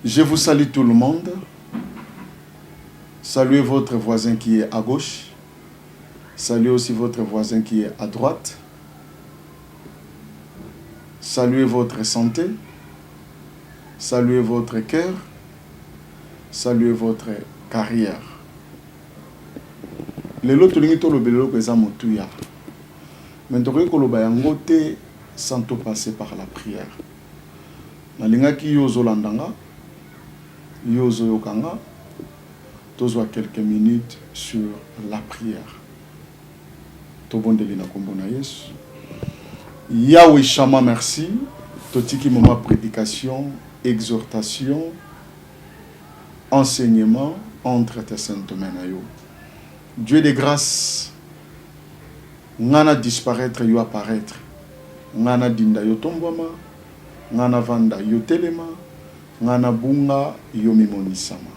Je vous salue tout le monde. Saluez votre voisin qui est à gauche. Saluez aussi votre voisin qui est à droite. Saluez votre santé. Saluez votre cœur. Saluez votre carrière. Lelo tolingi to lobelo ko eza motuya. Mais tokoki koloba yango te sans to passer par la prière. Nalingaki yo zolandanga, yo zoyokanga, tozwa quelques minutes sur la prière. Tobondeli na kombo na Yesu. Yahweh Shama, merci. Totiki moment prédication, exhortation, enseignement entre tes saintes mains na yo. Dieu de grâce, ngana disparaître yo apparaître. Ngana dinda yo tombama, ngana vanda yo telema, ngana bunga yo mimonisama.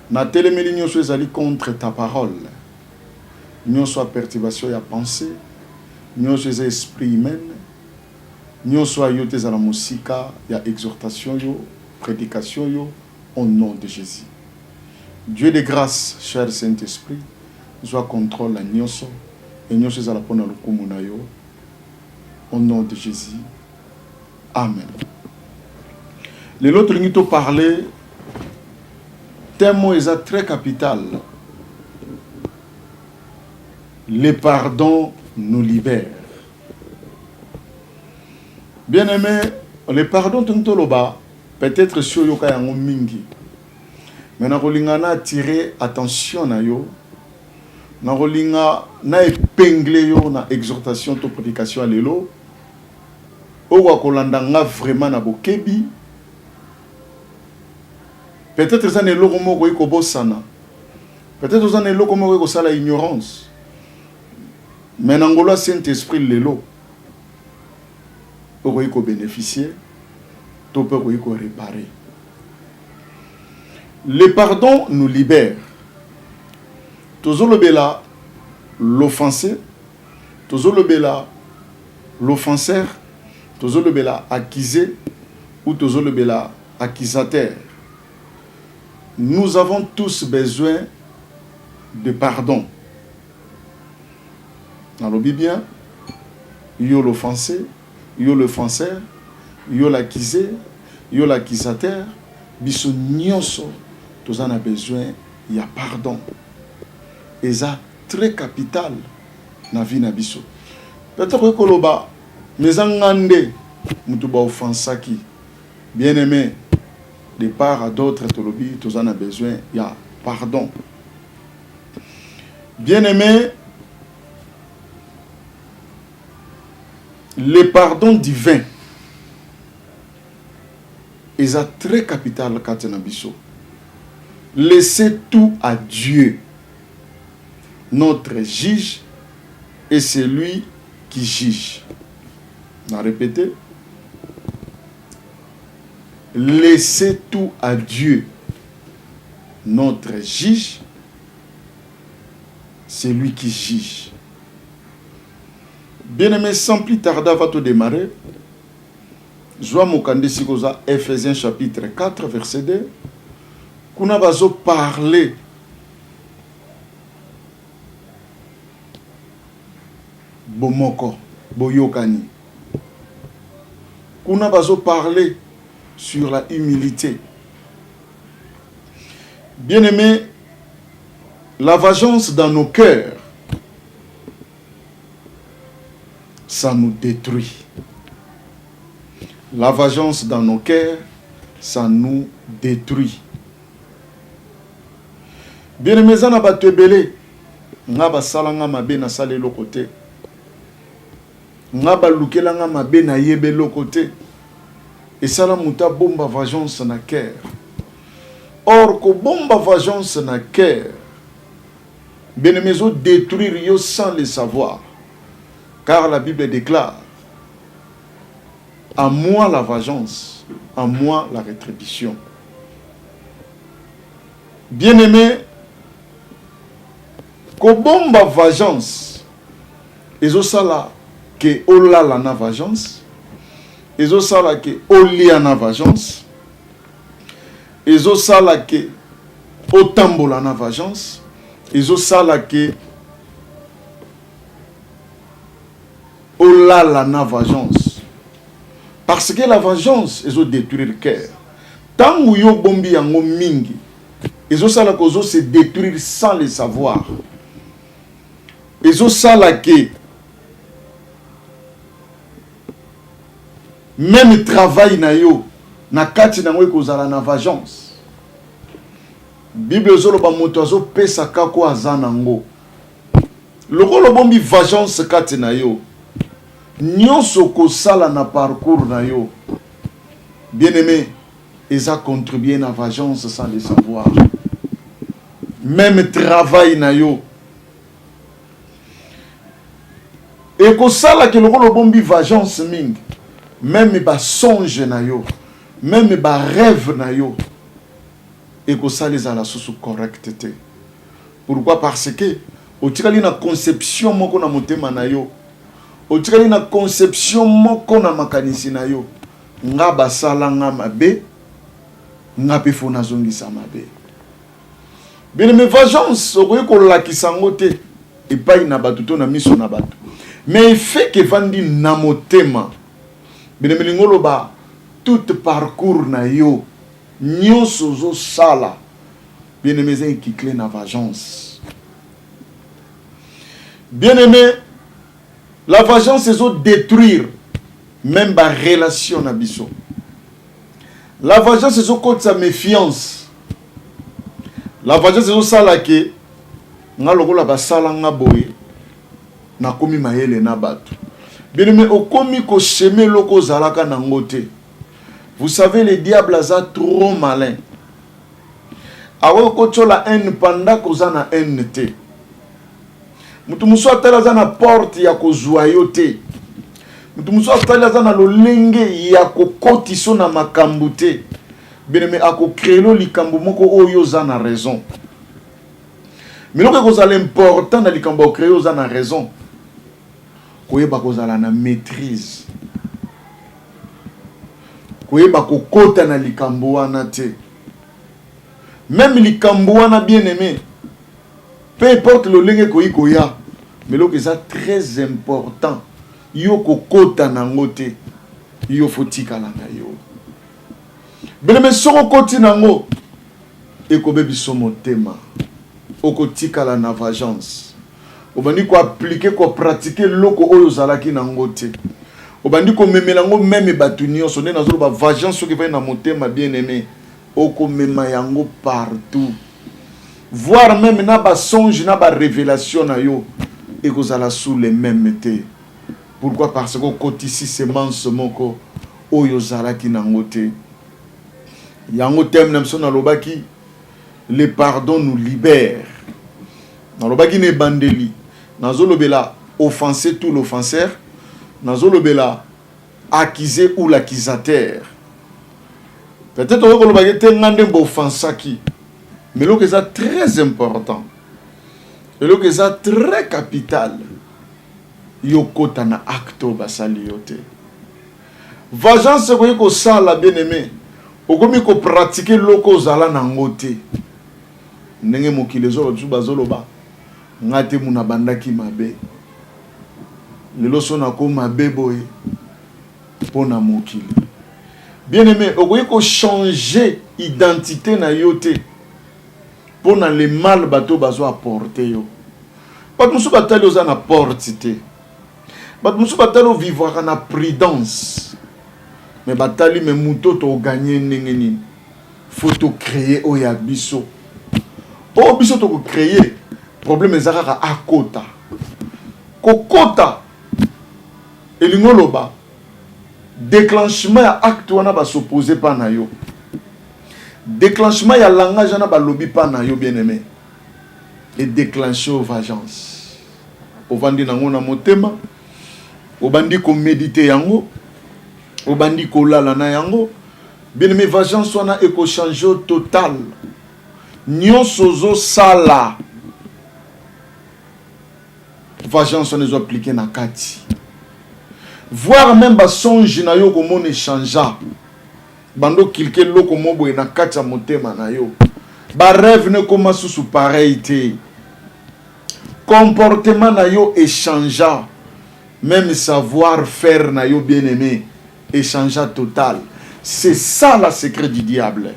Na telemeli nyonso ezali contre ta parole. Nyonso perturbation ya pensée, nyonso eza esprit humain, nyonso yo tezala musika ya exhortation yo, prédication yo, au nom de Jésus. Dieu de grâce, cher Saint-Esprit, soit contrôle la nyonso, et nyonso ezala pona lukumu na yo, au nom de Jésus. Amen. Les autres qui t'ont parlé, thème est très capital. Le pardon nous libère. Bien-aimé, le pardon peut-être sur yoka yango mingi. Mais na kolingana attirer attention na yo. Na kolinga na épingler yo na exhortation to prédication lelo. Owa kolanda nga vraiment na bokebi. Peut-être ça ne loko moko iko bosana. Peut-être ça ne loko moko iko sala ignorance. Mais n'angola Saint-Esprit lelo. Pour iko bénéficier, to pour iko réparer. Le pardon nous libère. Tozolobela l'offensé, tozolobela l'offenseur, tozolobela accusé ou tozolobela accusateur. Nous avons tous besoin de pardon. Dans le bien, yo l'offensé, yo l'offenseur, yo l'accusé, yo l'accusateur, biso nyonso, tous en a besoin, il y a pardon. Et ça, très capital na vie na biso. Peut-être que koloba, mais angande, mutuba offensaki, bien aimé, de part à d'autres, tous en a besoin, il y a pardon. Bien aimé, le pardon divin est très capital quand on a biso. Laissez tout à Dieu. Notre juge est celui qui juge. On a répété. Laissez tout à Dieu. Notre juge, c'est lui qui juge. Bien-aimé, sans plus tarder, va tout démarrer. Joa Mokande Sikoza, Ephésiens chapitre 4, verset 2. Kuna bazo parler bomoko, boyokani. Kuna bazo parler sur la humilité. Bien-aimé, la vengeance dans nos cœurs, ça nous détruit. La vengeance dans nos cœurs, ça nous détruit. Bien-aimé, ça n'a pas te belé. Nga ba salanga mabe na sale lo côté. Nga ba lukelanga mabe na yebe lo côté. Et ça la muta bomba vengeance na cœur. Or ko bomba vengeance na cœur. Bien-aimé, zo détruire yo sans le savoir. Car la Bible déclare: à moi la vengeance, à moi la rétribution. Bien-aimé, ko bomba vengeance, ezo sala ke olala na vengeance, ezo sala ke olia na vengeance, ezosala ke otambola na vengeance, ezosala ke olala na vengeance. Parce que la vengeance ezo détruire le cœur. Tant que yo bombi yango mingi, ezosala ko zo se détruire sans le savoir. Ezosala ke même travail na yo na kati na ngwe kozala na vengeance. Bible zoloba moto azo pesa kako azanango. Lokolo bombi vengeance kati na yo. Nyonso kosala na parcours na yo. Bien-aimé, ils ont contribué à la vengeance sans le savoir. Même travail na yo. Et kosala ke lokolo bombi vengeance mingi. Même ba songe na yo. Même ba rêve na yo. Et que ça les a la source correcte. Pourquoi? Parce que au tirali na conception moko na motema na yo, au tirali na conception moko na makanisi na yo, nga basala nga mabe, nga pe fona zongisa mabe. Bien mais vengeance okoki kolakisa ngo te epai na bato to na miso na bato. Mais fait que vandi na motema. Bien mais ngoloba tout parcours na yo nyonso zo sala bien-aimé qui clé na vengeance. Bien-aimé, la vengeance c'est zo détruire même ba relation na biso. La vengeance c'est zo contre sa méfiance. La vengeance c'est zo sala ke nga lokola ba sala nga boye na komi mayele na bato. Bien-aimé, okomi ko cheme loko zalaka na ngote. Vous savez, le diable a trop malin. Awo ko la haine pendant koza na haine te. Mutu muso atala za na porte ya kozwayote. Mutu muso atala za na lolenge ya kokotiso na makambu te. Bien-aimé, ako créelo likambo moko oyo za na raison. Mais lorsque vous avez l'important dans likambo créo za na raison. Koyeba kozala na maîtrise. Koyeba kokota na likambo wana te. Même likambo wana bien aimé. Peu importe le lenge koyi koya, mais lo que ça très important. Yo kokota na ngote. Yo fotika la na yo. Bien aimé soko koti nango. Eko bebi somo tema. Oko tika la na vengeance. Obandi ko appliquer ko pratiquer loko oyo zalaki na ngote. Obandi ko memela ngo meme batu nyonso nde nazolo ba vengeance soki na motema bien aimé. Oko mema yango partout. Voir même na ba songe na ba révélation na yo et ko zala sous les mêmes te. Pourquoi? Parce que kotisi semence moko oyo zalaki na ngote. Yango tem na mso na lobaki le pardon nous libère. Na lobaki ne bandeli. Nazolo bela offenser tout l'offenseur. Nazolo bela accuser ou l'accusateur. Peut-être que vous avez été offensaki. Mais ce qui est très important. Et ce qui est très capital. Yokota na acto basali yote. Vengeance c'est que ça la bien-aimé. Okomi ko pratiquer loko zala na ngote. Ndenge mokile zo bazolo ba. Ngate muna bandaki mabe. Lelo sona ko mabe boye pona mokili. Bien-aimé, okoki ko changer identité na yote pona le mal bato bazo apporter yo. Bato musu batali oza na porte te. Bato musu batali vivre na prudence. Mais batali me muto to gagner ndenge nini. Faut to créer oya biso. O biso to ko créer problème ezaka akota. Kokota elingoloba déclenchement ya acte wana ba s'opposer pa na yo. Déclenchement ya langage na ba lobby pa na yo bien-aimé. Et déclencher vengeance. Ovandi nango na motema, obandi ko méditer yango, obandi ko lala na yango. Bien-aimé, vengeance wana e ko changer total. Nyonso zo sala. Vengeance wana zo appliquer na kati. Voir même ba songe na yo comment échanger. bando kilke loko mobo na kacha motema na yo. Ba rêve ne koma sous pareil te. Comportement na yo échangea. Même savoir-faire na yo bien-aimé échangea total. C'est ça la secret du diable.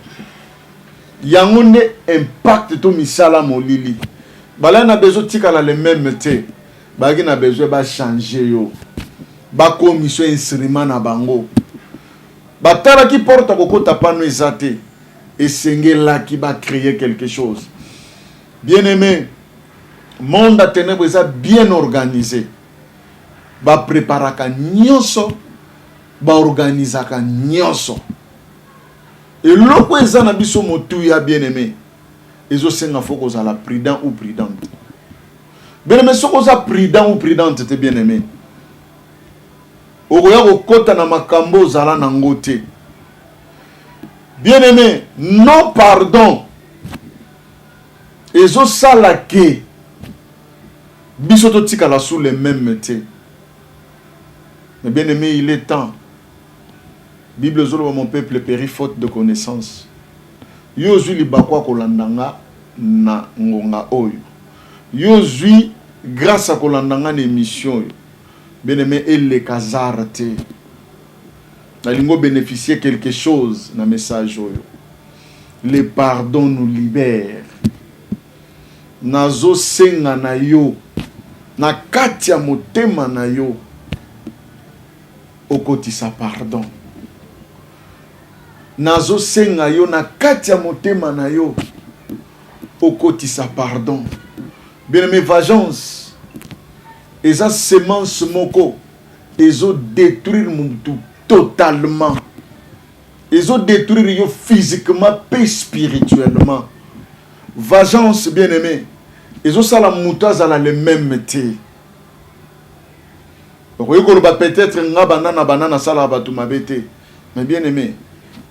Yangonde impact to misala molili. Bala na besoin tikala le même te. Bagi na besoin ba changer yo. Ba commission instrument na bango. Ba tala ki porte kokota pano ezate. Et sengela qui va créer quelque chose. Bien-aimé, monde à ténèbres est bien organisé. Ba préparaka nyonso, ba organisaka nyonso. Et loko ezana biso motu ya bien-aimé. Ezo senga foko za la prudent ou prudente. Bien-aimé, soko za prudent ou prudente te bien-aimé. Okoya kokota na makambo zala na ngote. Bien-aimé, non pardon. Ezo salake. Bisoto tikala sous les mêmes métiers. Mais bien-aimé, il est temps. Bible zolo mon peuple périt faute de connaissance. Yo zui libakwa kolandanga na ngonga oyo. Yo zui grâce à kolandanga l'émission. Bien-aimé, elle les kazarte. Nalingo bénéficier quelque chose dans le message. Le pardon nous libère. Nazo senga na yo. Na katia motema na yo. Okotisa pardon. Nazo senga yo na katia motema na yo. Okotisa pardon. Bien-aimé, vengeance. Eza semence moko. Ezo détruire mon tout. Totalement. Ils ont détruit physiquement et spirituellement. Vengeance, bien-aimé. Ils ont ça la moutaz à le même métier. Peut-être nga banana sala batu mabete. Mais bien-aimé,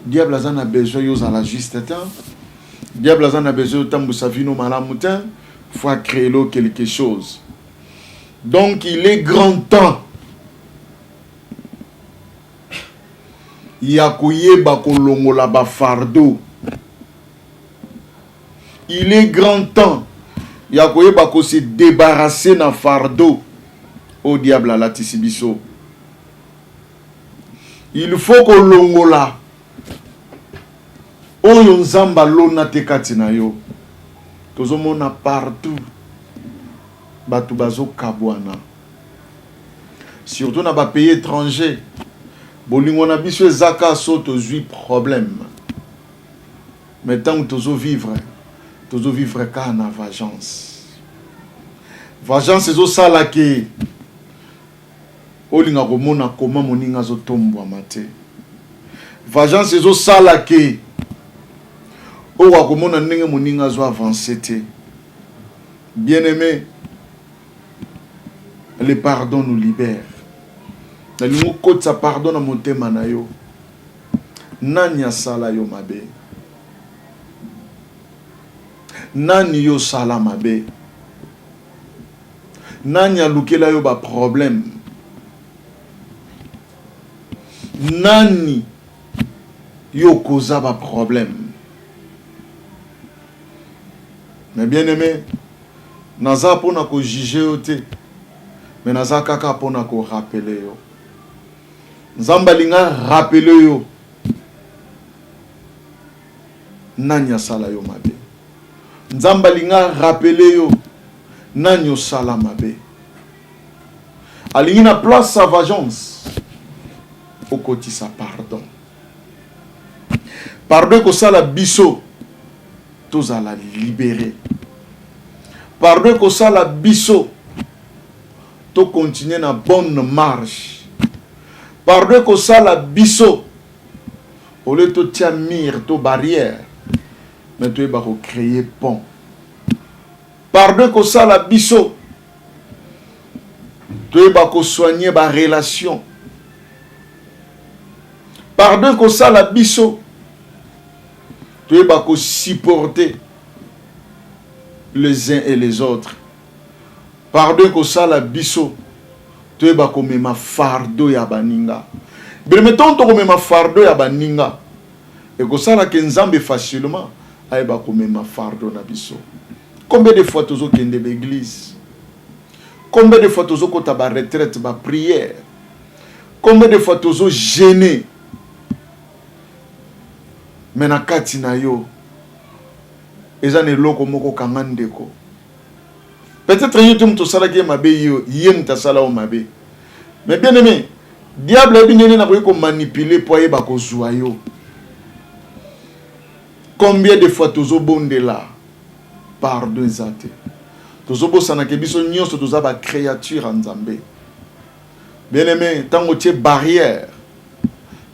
diable a besoin à la juste temps. Diable a besoin de temps sa vie no malamutin. Faut créer quelque chose. Donc il est grand temps. Yakoyeba kolongola ba fardeau. Il est grand temps. Yakoyeba ko se débarrasser na fardeau. Au diable à la tisibiso. Il faut kolongola. Oyo nzamba lona tekati na yo. Tozomona partout. Batu bazo kabwana. Surtout na ba pays étranger. Bolingo na biso ezaka so tozui problème. Mais tant que tozo vivre ka na vengeance. Vengeance ezo sala ke olinga komona koma moninga zo tombwa mate. Vengeance ezo sala ke owa komona ndenge moninga zo avancer te. Bien-aimé, le pardon nous libère. Nalingo kotsa pardon na motema na yo. Nani asala yo mabe? Nani yo sala mabe? Nani alukela yo ba problème? Nani yo koza ba problème? Mais bien aimé, naza pona ko juger yo te. Mais naza kaka pona ko rappeler yo. Nzambalinga rappeler yo. Nani asala yo mabe? Nzambalinga rappeler yo. Nani yo sala mabe? Alingi na place sa vengeance. Okoti sa pardon. Pardon ko sala biso. Tous à la libérer. Pardon ko sala biso. To continuer na bonne marche. Pardon ko sala biso. Au lieu de tia mire, to barrière. Mais tu vas créer pont. Pardon ko sala biso. Tu vas soigner ba relation. Pardon ko sala biso. Tu vas supporter les uns et les autres. Pardon ko sala biso. Tu vas ma fardeau ya baninga. Mais mettons to ma fardeau ya baninga. Et que ça, que Nzambe facilement, aïe ba komema fardo na biso. Combien de fois tu as kende l'église? Combien de fois tu as ta retraite, ba prière? Combien de fois tu as gêné? Mais na kati na yo, ezane loko moko kangandeko. Peut-être que tu as sala ki mabe yo, yem ta sala o mabe. Mais bien aimé, diable a bien na ko manipuler pour y ba ko yo. Combien de fois tu as bondé là? Pardon zate. Tu as bosana ke biso nyonso tu as ba créature en Nzambe. Bien aimé, tant que tu barrière,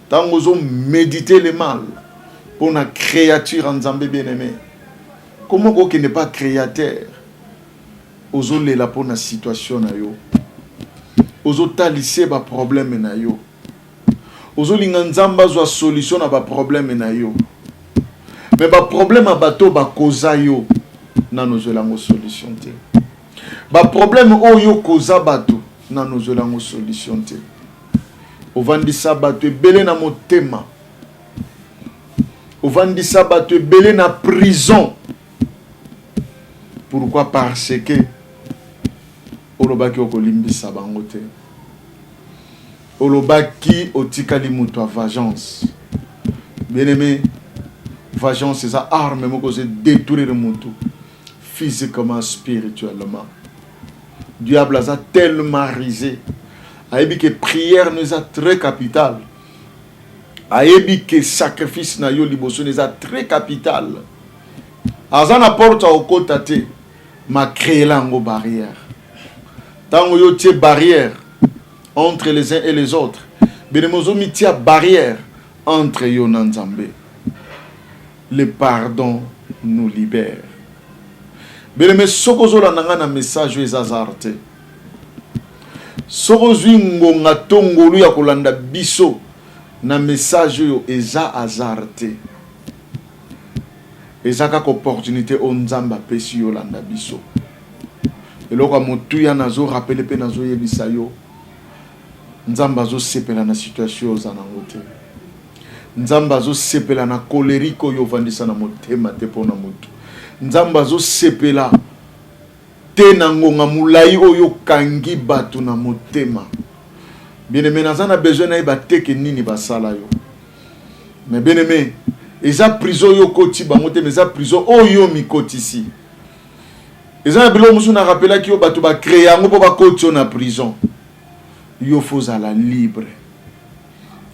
tant que tu méditer le mal pour une créature en Nzambe bien aimé. Comment qu'on n'est pas créateur? Ozo lela pour une situation na yo. Ozo talise ba problème na yo. Ozo linga Nzamba zo solution na ba problème na yo. Mais ba problème a bato ba koza yo na nozo lango solution te. Ba problème o yo koza bato na nozo lango solution te. Ovandisa bato ebele na motema. Ovandisa bato ebele na prison. Pourquoi? Parce que olobaki okolimbisa bango te. Olobaki otikali mutu a vengeance. Bien aimé, vengeance c'est sa arme moko se détruire mutu physiquement, spirituellement. Diable a tellement risé. Ayebi que prière nous a très capital. Ayebi que sacrifice na yo liboso nous a très capital. Azana porte au côté ma créé lango barrière. Tant que tu barrière entre les uns et les autres, benemozo mitia barrière entre yo na Nzambe. Le pardon nous libère. Beneme sokozo la nanga na message ezazarte. Sokozo ngonga tongolu ya kolanda biso na message yo eza azarte. Ezaka opportunité o Nzamba pesi yo landa biso. Eloko motu ya nazo rappeler pe nazo yebisa yo. Nzamba zo sepela na situation za nango te. Nzamba zo sepela na koleriko yo vandisa na motema te pona motu. Nzamba zo sepela te na ngonga mulai oyo kangi batu na motema. Bien aimé, nazana besoin na iba teke nini basala yo. Mais bien aimé, eza prison yo koti bango te, mais eza prison oyo mi koti si. Eza bilo musu na rappela ki yo batu ba créer yango po ba koti na prison. Yo faut la libre.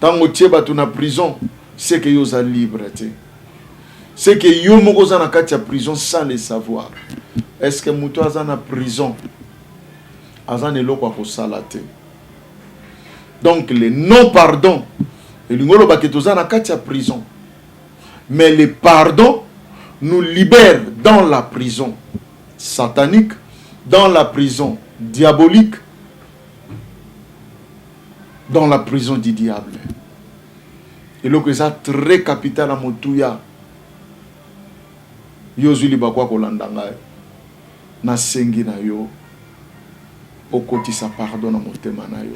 Tango tie batu na prison, c'est que yo za libre te. C'est que yo moko za na kati ya prison sans le savoir. Est-ce que muto aza na prison? Aza ne loko ko salate. Donc le non pardon, et l'ingolo ba ketoza na kati ya prison. Mais le pardon nous libère dans la prison satanique, dans la prison diabolique, dans la prison du diable. Et donc ça très capital à Moutouya. Yozuli bakwa kolandanga na sengi na yo okoti sa pardon na motema na yo.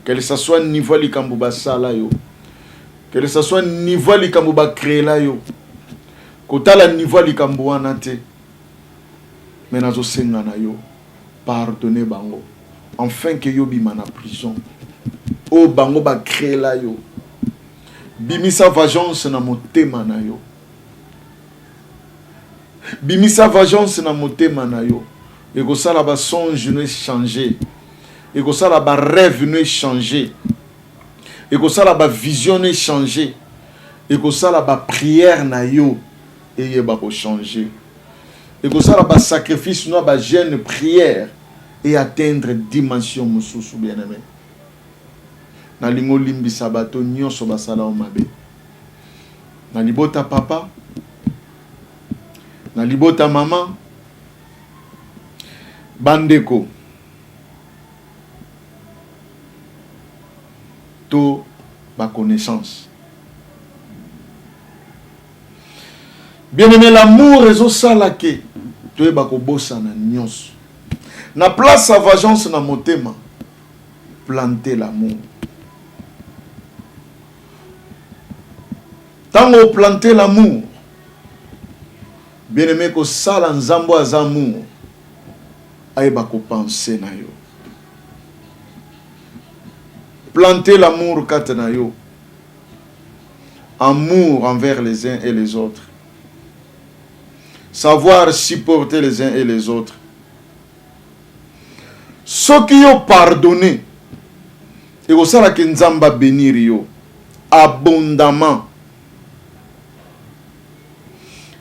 Que ce soit niveau likambo basala yo. Que ce soit niveau likambo ba créer la yo. Kotala niveau likambo wana te. Mais nazo senga na yo pardonner bango. Enfin que yo bima na prison. O bango ba créer la yo. Bimisa vengeance na motema na yo. Bimisa vengeance na motema na yo. Et que ça la ba songe ne changer. Et que ça la ba rêve ne changer. Et que ça la ba vision ne changer. Et que ça la ba prière na yo et ye ba ko changer. Et que ça la ba sacrifice no ba jeûne prière et atteindre dimension mususu bien-aimé. Na lingo limbi sabato nyonso basala o mabe. Na libota papa, na libota maman, bandeko. To ba connaissance. Bien-aimé, l'amour est au salake. Tu es bako bossa na nyonso. Na place sa vengeance na motema. Planter l'amour. Tango planter l'amour. Bien aimé ko sala nzambo azamour. Aïba ko penser na yo. Planter l'amour katana yo. Amour envers les uns et les autres. Savoir supporter les uns et les autres. Ceux qui ont pardonné, et au sala que nzamba bénir yo abondamment.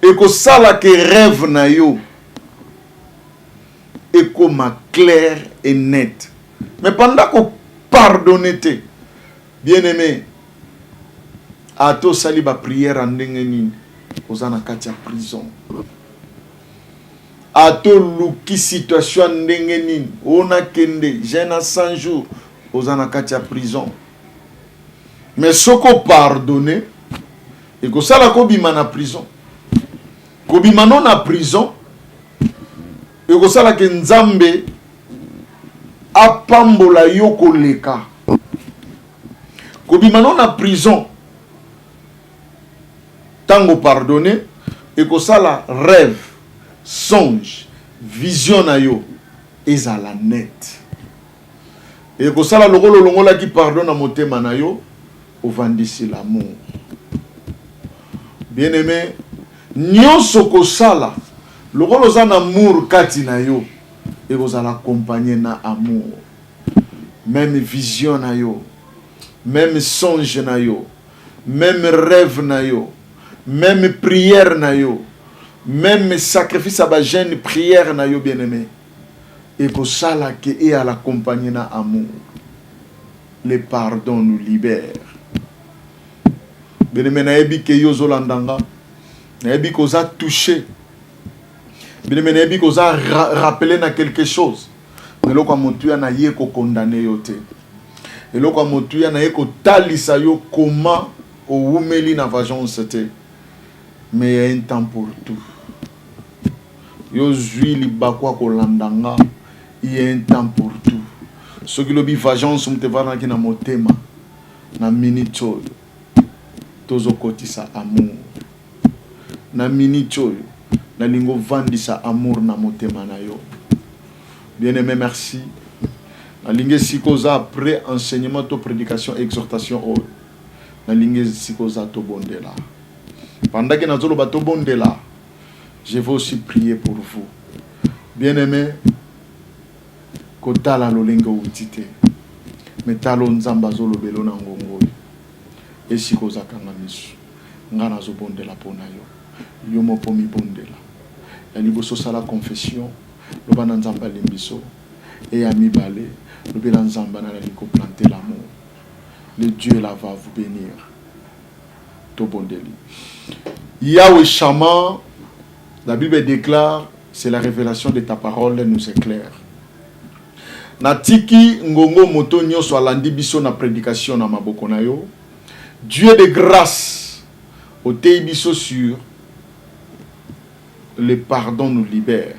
Et que sala que rêve na yo et comme clair et net. Mais pendant que pardonner, bien aimé, à to sali ba prière en ndengeni ozana katia prison. À to luki situation ndengeni ona kende jena 100 jours ozana katia prison. Mais soko pardonner et que sala ko bima na prison. Ko bima non na prison et que sala ke nzambe apambola yo koleka. Ko bima non na prison tango pardonner et que ça la rêve, songe, vision na yo ezala net. Et que ça la longola qui pardonne à motema na yo ovandisi l'amour. Bien aimé, nyonso ko sala longolo za na amour kati na yo et vous allez accompagner na amour. Même vision na yo, même songe na yo, même rêve na yo. Même prière na yo, même sacrifice à jeune prière na yo bien aimé. Et que ça là qui est à l'accompagner na amour. Le pardon nous libère. Bien aimé na ebi ke yo zolandanga, na ebi ko za touché. Bien aimé na ebi ko za rappeler na quelque chose. Mais loko motuya na ye ko condamner yo te. Et loko motuya na ye ko talisa yo comment au wumeli na vengeance te. Mais il y a un temps pour tout. Yo zui li bakwa ko landanga. Il y a un temps pour tout. Ce qui lobi vengeance mte vana ki na motema. Na minito. Tozo koti sa amour. Na minito. Na lingo vandi sa amour na motema na yo. Bien aimé, merci. Na lingue sikoza après enseignement to prédication exhortation o. Na lingue sikoza to bondela. Pendant que nous sommes bon de là, je vais aussi prier pour vous. Bien-aimés, kotala lolengo utite. Metalo nzamba zolo belo na ngongo. Esiko zakanga misu. Ngana zo bondela pona yo. Yo mo pomi bondela. Ya liboso sala confession, lo bana nzamba lembiso. Et ami balé, lo bela nzamba na liko planter l'amour. Le Dieu là va vous bénir. Yahweh Shammah, la Bible déclare, c'est la révélation de ta parole nous éclaire. Natiki ngongo moto nyonso alandi biso na prédication na maboko na yo. Dieu de grâce, otei biso sur le pardon nous libère.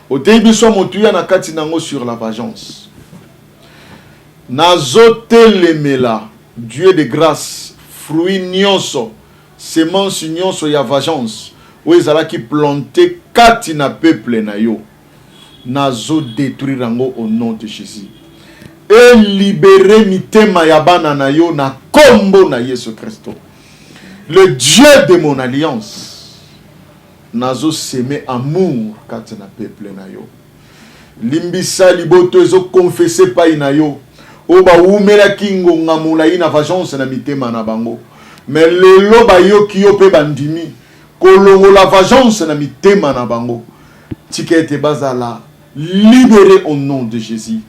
Otei biso motuya na kati nango sur la vengeance. Nazote lemela, Dieu de grâce, fruit nyonso, semence nyonso ya vengeance, ou ezala ki planté kati na peuple na yo. Nazo détruire rango au nom de Jésus. Et libérer mitema ya bana na yo na kombo na Yesu Christo. Le Dieu de mon alliance. Nazo semer amour kati na peuple na yo. Limbisa liboto ezo confesser pa ina yo. Oba umela kingo ngamula ina vengeance na mitema na bango. Mais lelo ba yo ki yo pe bandimi. Kolongo la vengeance na mitema na bango. Tika ete bazala libéré au nom de Jésus.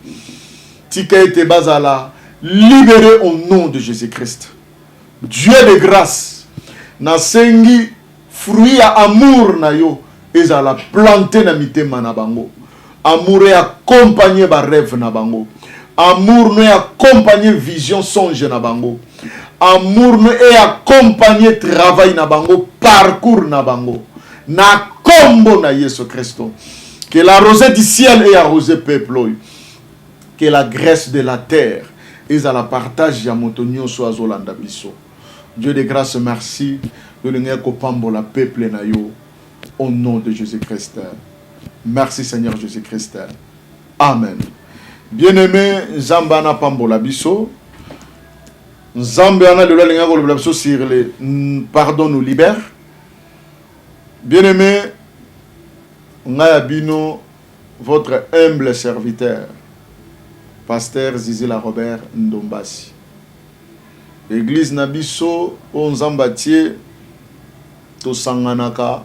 Tika ete bazala libéré au nom de Jésus-Christ. Dieu de grâce. Na sengi fruit à amour na yo. Ezala planté na mitema na bango. Amour et accompagné ba rêve na bango. Amour nous est accompagné vision songe na bango. Amour nous est accompagné travail na bango, parcours na bango. Na combo na Yesu Christo. Que la rosée du ciel ait arrosé peuple. Que la graisse de la terre et à la partage ya motonio soit zolanda biso. Dieu de grâce, merci. Le la peuple na yo. Au nom de Jésus-Christ. Merci Seigneur Jésus-Christ. Amen. Bien-aimé, Zambana Pambola Bisso. Zambiana de la Linga sur les pardon nous libère. Bien-aimé, Ngayabino, votre humble serviteur, Pasteur Zizila Robert Ndombasi. Église Nabiso, Onzambatier, Tosanganaka,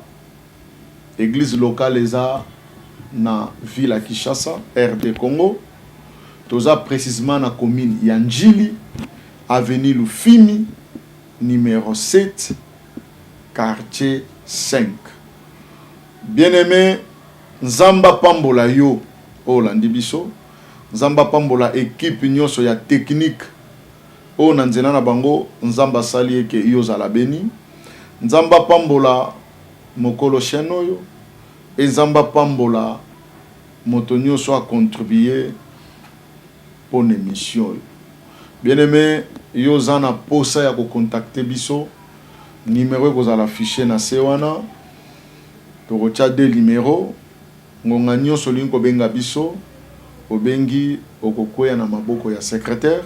église locale eza na ville à Kinshasa, RD Congo. Toza précisément na commune Yanjili, avenue Lufimi, numéro 7, quartier 5. Bien-aimé, Nzamba Pambola yo, Olandi biso. Nzamba Pambola équipe nyonso ya technique. O nanzena na bango, Nzamba sali eke yo zala beni. Nzamba Pambola mokolo cheno yo. Et Nzamba Pambola moto nyonso a contribué pour l'émission. Bien-aimé, yo zana posa ya ko contacter biso. Numéro ko zala affiché na sewana. Tokotia de numéro. Ngonga nyonso linko benga biso. Obengi okokoya na maboko ya secrétaire.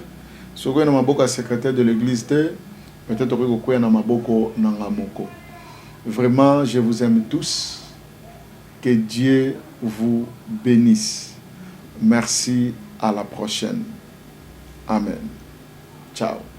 Sokoya na maboko ya secrétaire de l'église te. Peut-être okokoya na maboko na ngamoko. Vraiment, je vous aime tous. Que Dieu vous bénisse. Merci, à la prochaine. Amen. Ciao.